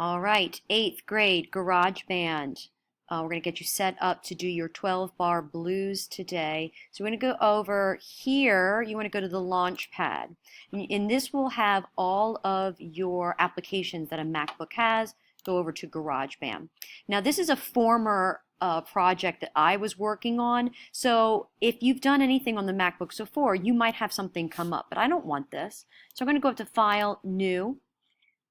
All right, eighth grade GarageBand. We're going to get you set up to do your 12-bar blues today. So we're going to go over here. You want to go to the launch pad. And this will have all of your applications that a MacBook has. Go over to GarageBand. Now this is a former project that I was working on. So if you've done anything on the MacBook before, you might have something come up. But I don't want this. So I'm going to go up to File, New.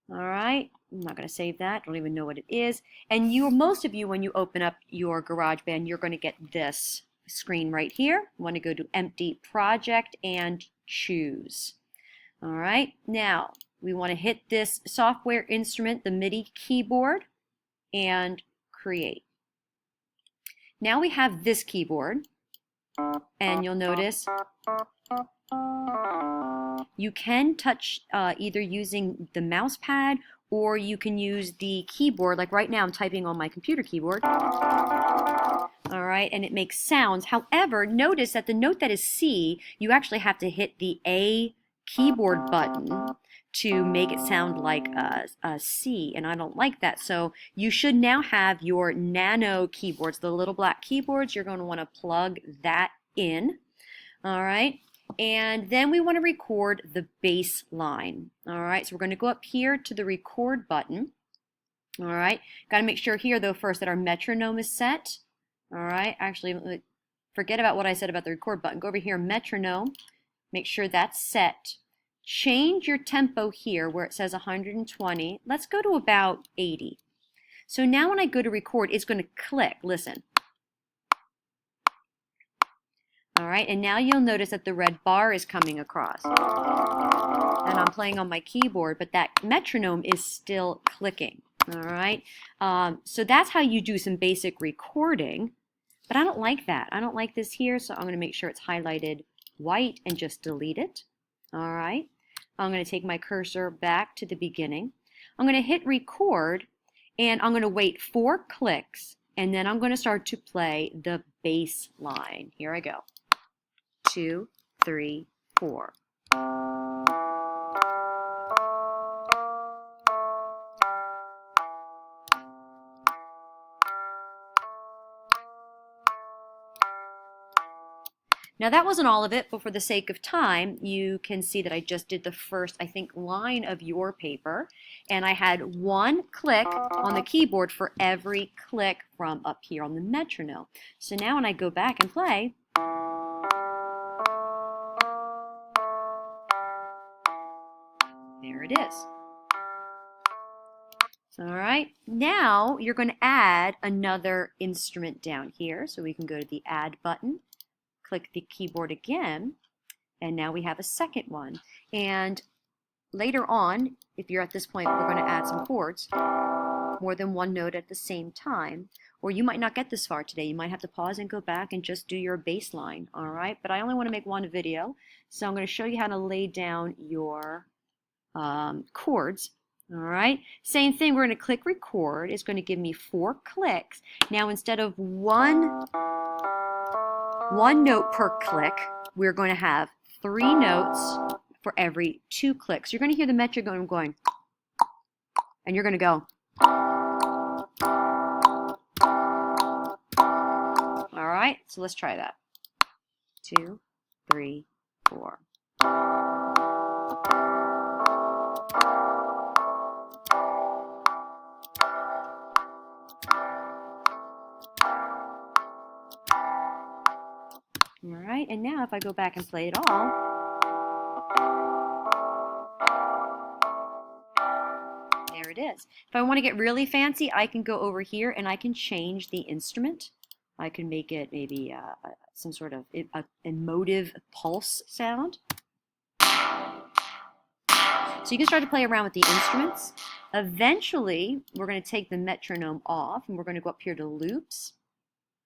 All right, I'm not going to save that. Don't even know what it is. And most of you, when you open up your GarageBand, you're going to get this screen right here. You want to go to Empty Project and choose. All right, now we want to hit this software instrument, the MIDI keyboard, and create. Now we have this keyboard, and you'll notice you can touch either using the mouse pad or you can use the keyboard. Like right now I'm typing on my computer keyboard. All right, and it makes sounds. However, notice that the note that is C, you actually have to hit the A keyboard button to make it sound like a C, and I don't like that. So you should now have your nano keyboards, the little black keyboards. You're going to want to plug that in. All right. And then we want to record the bass line. All right, so we're going to go up here to the record button. All right, got to make sure here though first that our metronome is set. All right, actually forget about what I said about the record button. Go over here, metronome, make sure that's set. Change your tempo here where it says 120. Let's go to about 80. So now when I go to record, it's going to click. Listen. All right, and now you'll notice that the red bar is coming across. And I'm playing on my keyboard, but that metronome is still clicking. All right, so that's how you do some basic recording, but I don't like that. I don't like this here, so I'm going to make sure it's highlighted white and just delete it. All right, I'm going to take my cursor back to the beginning. I'm going to hit record, and I'm going to wait 4 clicks, and then I'm going to start to play the bass line. Here I go. 2, 3, 4. Now that wasn't all of it, but for the sake of time, you can see that I just did the first, I think, line of your paper, and I had 1 click on the keyboard for every click from up here on the metronome. So now when I go back and play, there it is. All right, now you're going to add another instrument down here. So we can go to the Add button, click the keyboard again, and now we have a second one. And later on, if you're at this point, we're going to add some chords, more than 1 note at the same time. Or you might not get this far today. You might have to pause and go back and just do your bass line. All right, but I only want to make one video, so I'm going to show you how to lay down your chords. All right, same thing. We're going to click record. It's going to give me 4 clicks. Now instead of one note per click, we're going to have 3 notes for every 2 clicks. You're going to hear the metronome going, and you're going to go. All right, so let's try that. 2, 3, 4. All right, and now if I go back and play it all, there it is. If I want to get really fancy, I can go over here and I can change the instrument. I can make it maybe some sort of emotive pulse sound. So you can start to play around with the instruments. Eventually, we're going to take the metronome off and we're going to go up here to loops,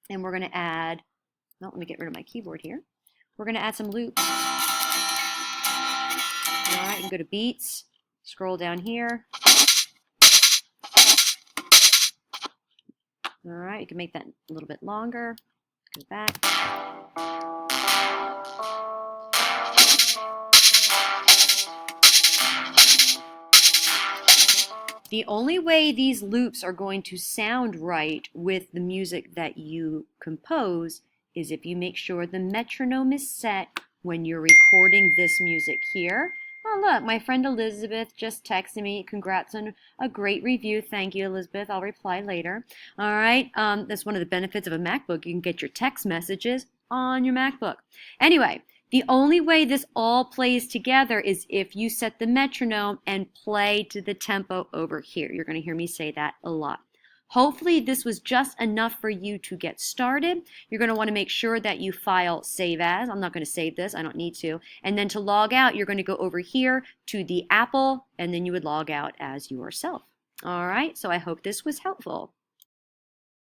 and we're going to add, well, let me get rid of my keyboard here. We're going to add some loops. All right, you can go to beats, scroll down here. All right, you can make that a little bit longer. Go back. The only way these loops are going to sound right with the music that you compose is if you make sure the metronome is set when you're recording this music here. Oh, look, my friend Elizabeth just texted me. Congrats on a great review. Thank you, Elizabeth. I'll reply later. All right, that's one of the benefits of a MacBook. You can get your text messages on your MacBook. Anyway, the only way this all plays together is if you set the metronome and play to the tempo over here. You're going to hear me say that a lot. Hopefully this was just enough for you to get started. You're going to want to make sure that you file save as. I'm not going to save this. I don't need to. And then to log out, you're going to go over here to the Apple, and then you would log out as yourself. All right, so I hope this was helpful.